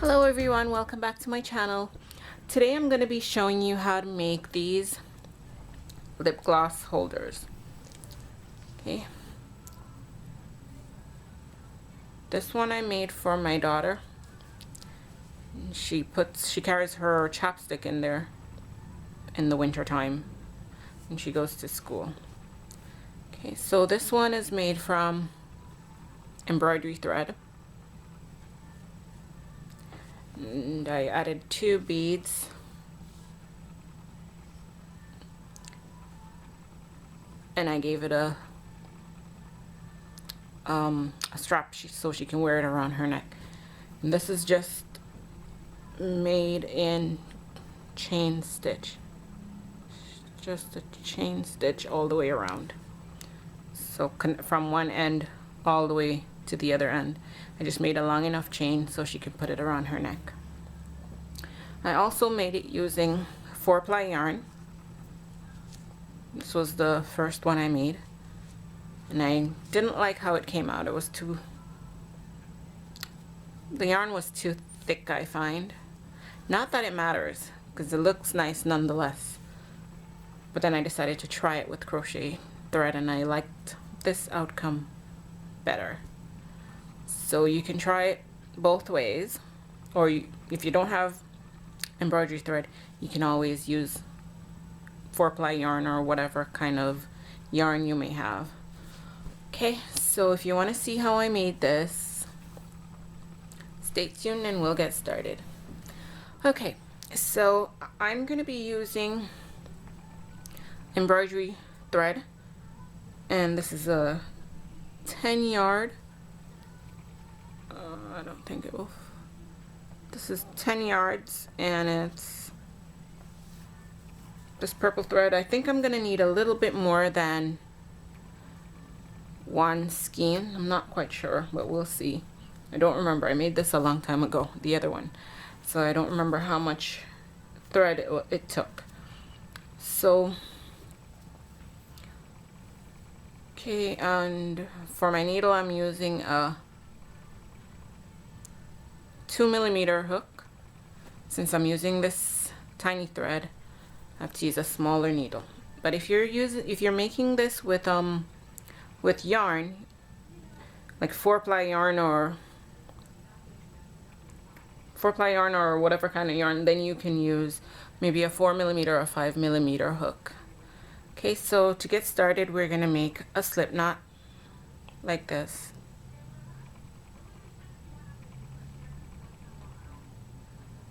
Hello everyone, welcome back to my channel. Today I'm going to be showing you how to make these lip gloss holders. Okay. This one I made for my daughter. She carries her chopstick in there in the winter time when she goes to school. Okay, so this one is made from embroidery thread. And I added 2 beads. And I gave it a strap so she can wear it around her neck. And this is just made in chain stitch. Just a chain stitch all the way around. So from one end all the way to the other end. I just made a long enough chain so she could put it around her neck. I also made it using 4-ply yarn. This was the first one I made, and I didn't like how it came out. The yarn was too thick, I find. Not that it matters, because it looks nice nonetheless. But then I decided to try it with crochet thread, and I liked this outcome better. So you can try it both ways, or if you don't have embroidery thread, you can always use 4-ply yarn or whatever kind of yarn you may have. Okay, so if you want to see how I made this, stay tuned and we'll get started. Okay, so I'm going to be using embroidery thread, and this is a 10 yard. I don't think it will. This is 10 yards, and it's this purple thread. I think I'm gonna need a little bit more than 1 skein. I'm not quite sure, but we'll see. I don't remember. I made this a long time ago, the other one, so I don't remember how much thread it took. So okay, and for my needle I'm using a 2mm hook. Since I'm using this tiny thread, I have to use a smaller needle. But if you're making this with yarn, like 4-ply yarn or whatever kind of yarn, then you can use maybe a 4mm or a 5mm hook. Okay, so to get started, we're gonna make a slip knot like this.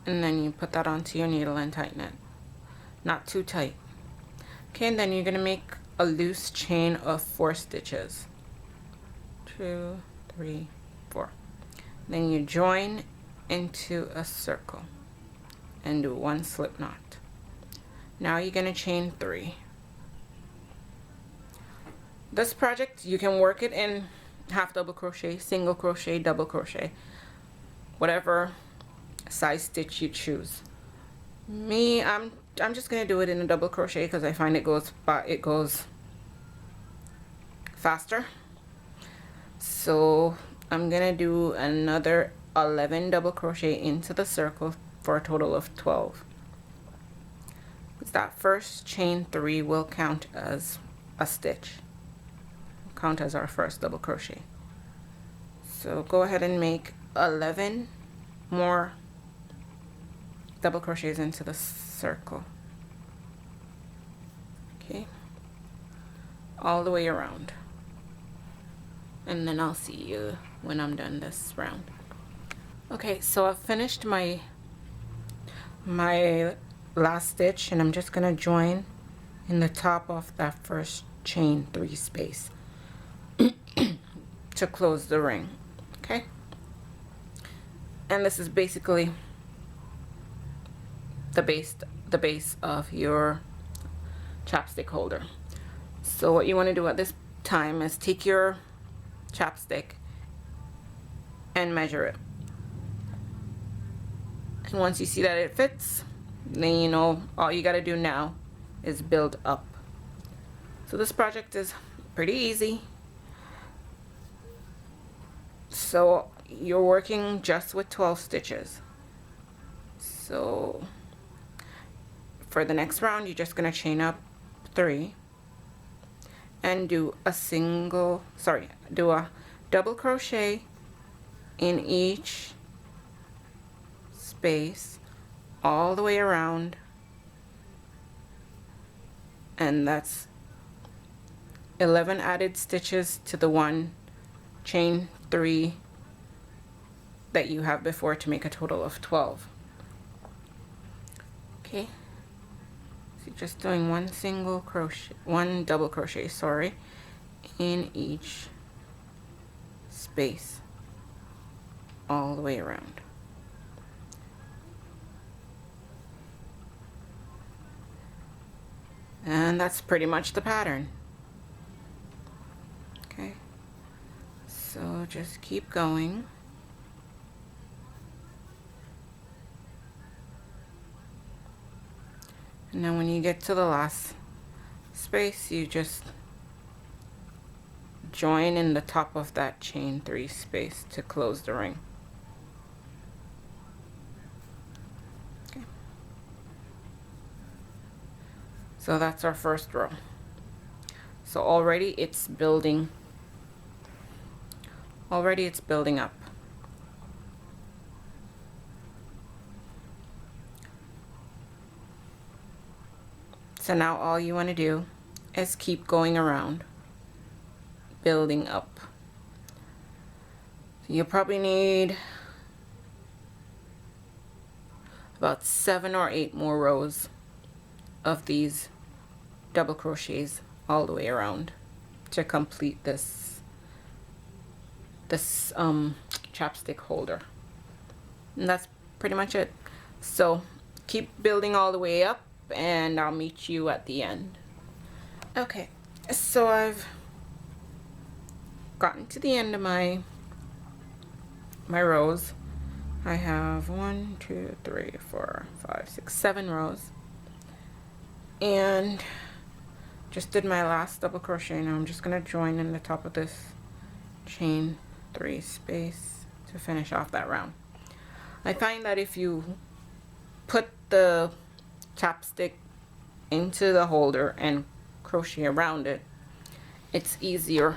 And then you put that onto your needle and tighten it. Not too tight. Okay, and then you're gonna make a loose chain of 4 stitches. 2, 3, 4. Then you join into a circle and do 1 slip knot. Now you're gonna chain 3. This project, you can work it in half double crochet, single crochet, double crochet, whatever size stitch you choose. Me, I'm just gonna do it in a double crochet because I find it goes faster. So I'm gonna do another 11 double crochet into the circle for a total of 12. That first chain 3 will count as a stitch, count as our first double crochet. So go ahead and make 11 more double crochets into the circle. Okay, all the way around, and then I'll see you when I'm done this round. Okay, so I've finished my last stitch, and I'm just gonna join in the top of that first chain 3 space to close the ring. Okay, and this is basically the base of your chopstick holder. So what you want to do at this time is take your chopstick and measure it, and once you see that it fits, then you know all you got to do now is build up. So this project is pretty easy. So you're working just with 12 stitches. So for the next round, you're just gonna chain up 3 and do a double crochet in each space all the way around, and that's 11 added stitches to the one chain 3 that you have before to make a total of 12. Okay, so you're just doing one double crochet, sorry, in each space all the way around. And that's pretty much the pattern. Okay, so just keep going. And then when you get to the last space, you just join in the top of that chain 3 space to close the ring. Okay. So that's our first row. So already it's building up. So now all you want to do is keep going around, building up. So you'll probably need about 7 or 8 more rows of these double crochets all the way around to complete this chapstick holder. And that's pretty much it. So keep building all the way up, and I'll meet you at the end. Okay, so I've gotten to the end of my rows. I have 1, 2, 3, 4, 5, 6, 7 rows, and just did my last double crochet. Now I'm just gonna join in the top of this chain 3 space to finish off that round. I find that if you put the chapstick into the holder and crochet around it, it's easier.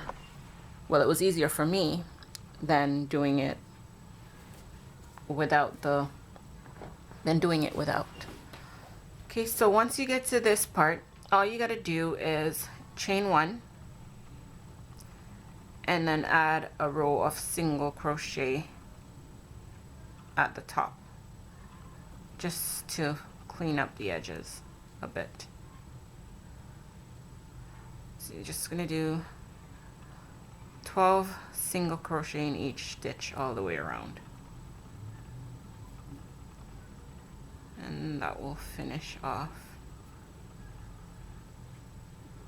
Well, it was easier for me than doing it without. Okay, so once you get to this part, all you gotta do is chain 1 and then add a row of single crochet at the top, just to clean up the edges a bit. So you're just gonna do 12 single crochet in each stitch all the way around, and that will finish off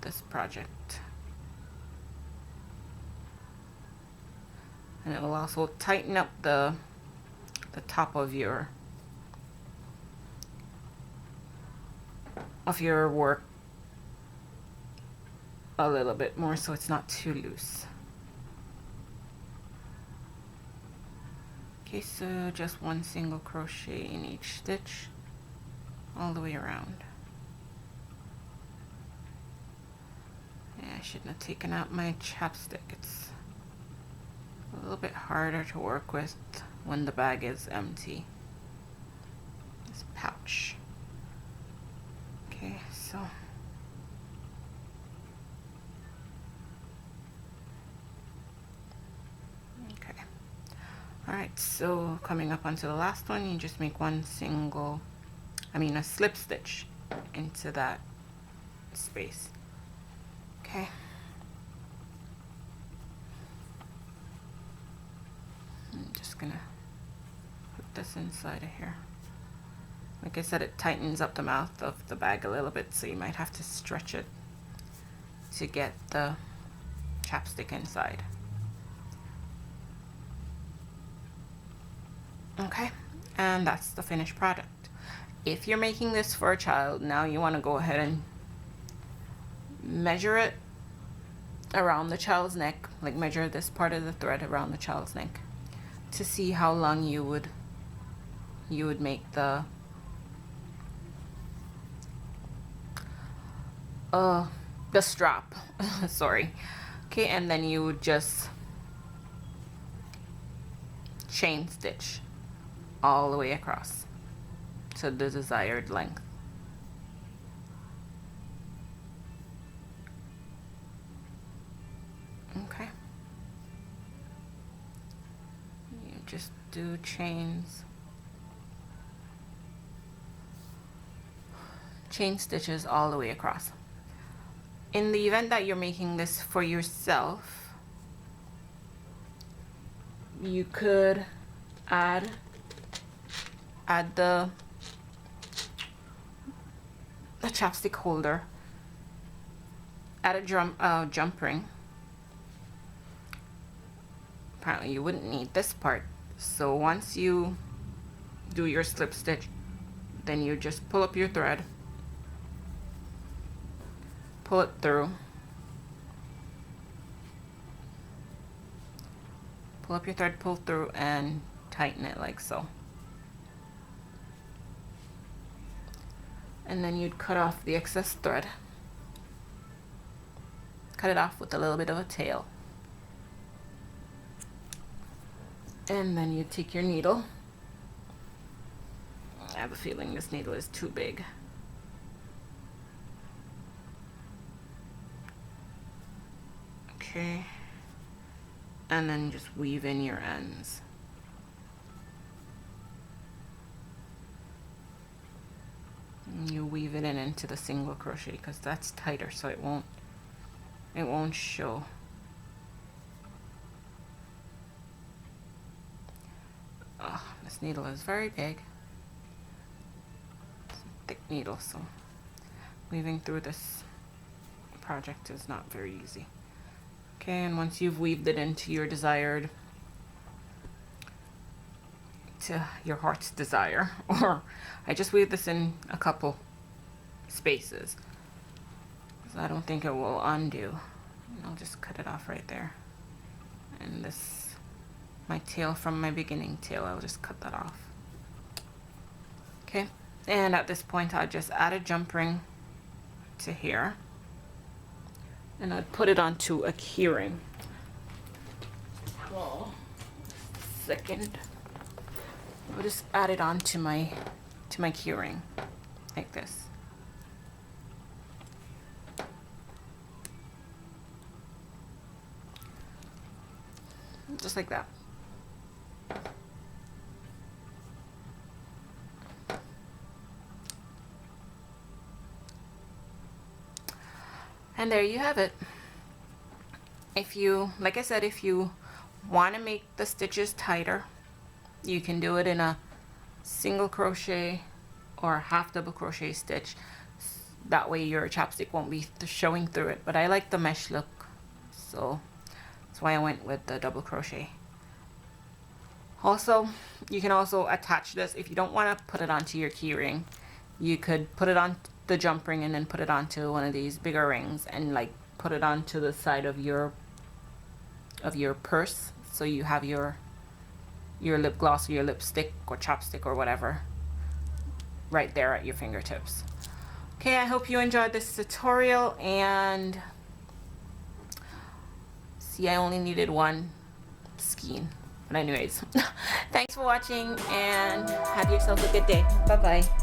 this project. And it will also tighten up the top of your work a little bit more, so it's not too loose. Okay, so just 1 single crochet in each stitch all the way around. Yeah, I shouldn't have taken out my chapstick. It's a little bit harder to work with when the bag is empty. This pouch. Okay, so okay. Alright, so coming up onto the last one, you just make a slip stitch into that space. Okay. I'm just gonna put this inside of here. Like I said, it tightens up the mouth of the bag a little bit, so you might have to stretch it to get the chapstick inside. Okay, and that's the finished product. If you're making this for a child, now you want to go ahead and measure it around the child's neck, like measure this part of the thread around the child's neck to see how long you would make the the strap. Sorry. Okay, and then you would just chain stitch all the way across to the desired length. Okay. You just do chains. Chain stitches all the way across. In the event that you're making this for yourself, you could add the chopstick holder, add a jump ring. Apparently you wouldn't need this part, so once you do your slip stitch, then you just pull up your thread, pull it through, pull up your thread, pull through, and tighten it like so. And then you'd cut off the excess thread. Cut it off with a little bit of a tail. And then you take your needle. I have a feeling this needle is too big. Okay. And then just weave in your ends. And you weave it in into the single crochet because that's tighter, so it won't show. Oh, this needle is very big. It's a thick needle, so weaving through this project is not very easy. Okay, and once you've weaved it into your desired, to your heart's desire, or I just weave this in a couple spaces, so I don't think it will undo. I'll just cut it off right there. And this, my tail from my beginning tail, I'll just cut that off. Okay, and at this point I'll just add a jump ring to here, and I'd put it onto a keyring. Well, second, I'll just add it onto my keyring like this. Just like that. And there you have it. If you, like I said, if you want to make the stitches tighter, you can do it in a single crochet or half double crochet stitch. That way your chopstick won't be showing through it. But I like the mesh look, so that's why I went with the double crochet. Also, you can also attach this if you don't want to put it onto your key ring. You could put it on the jump ring and then put it onto one of these bigger rings and like put it onto the side of your purse, so you have your lip gloss or your lipstick or chopstick or whatever right there at your fingertips. Okay, I hope you enjoyed this tutorial, and see, I only needed one skein. But anyways, thanks for watching and have yourself a good day. Bye bye.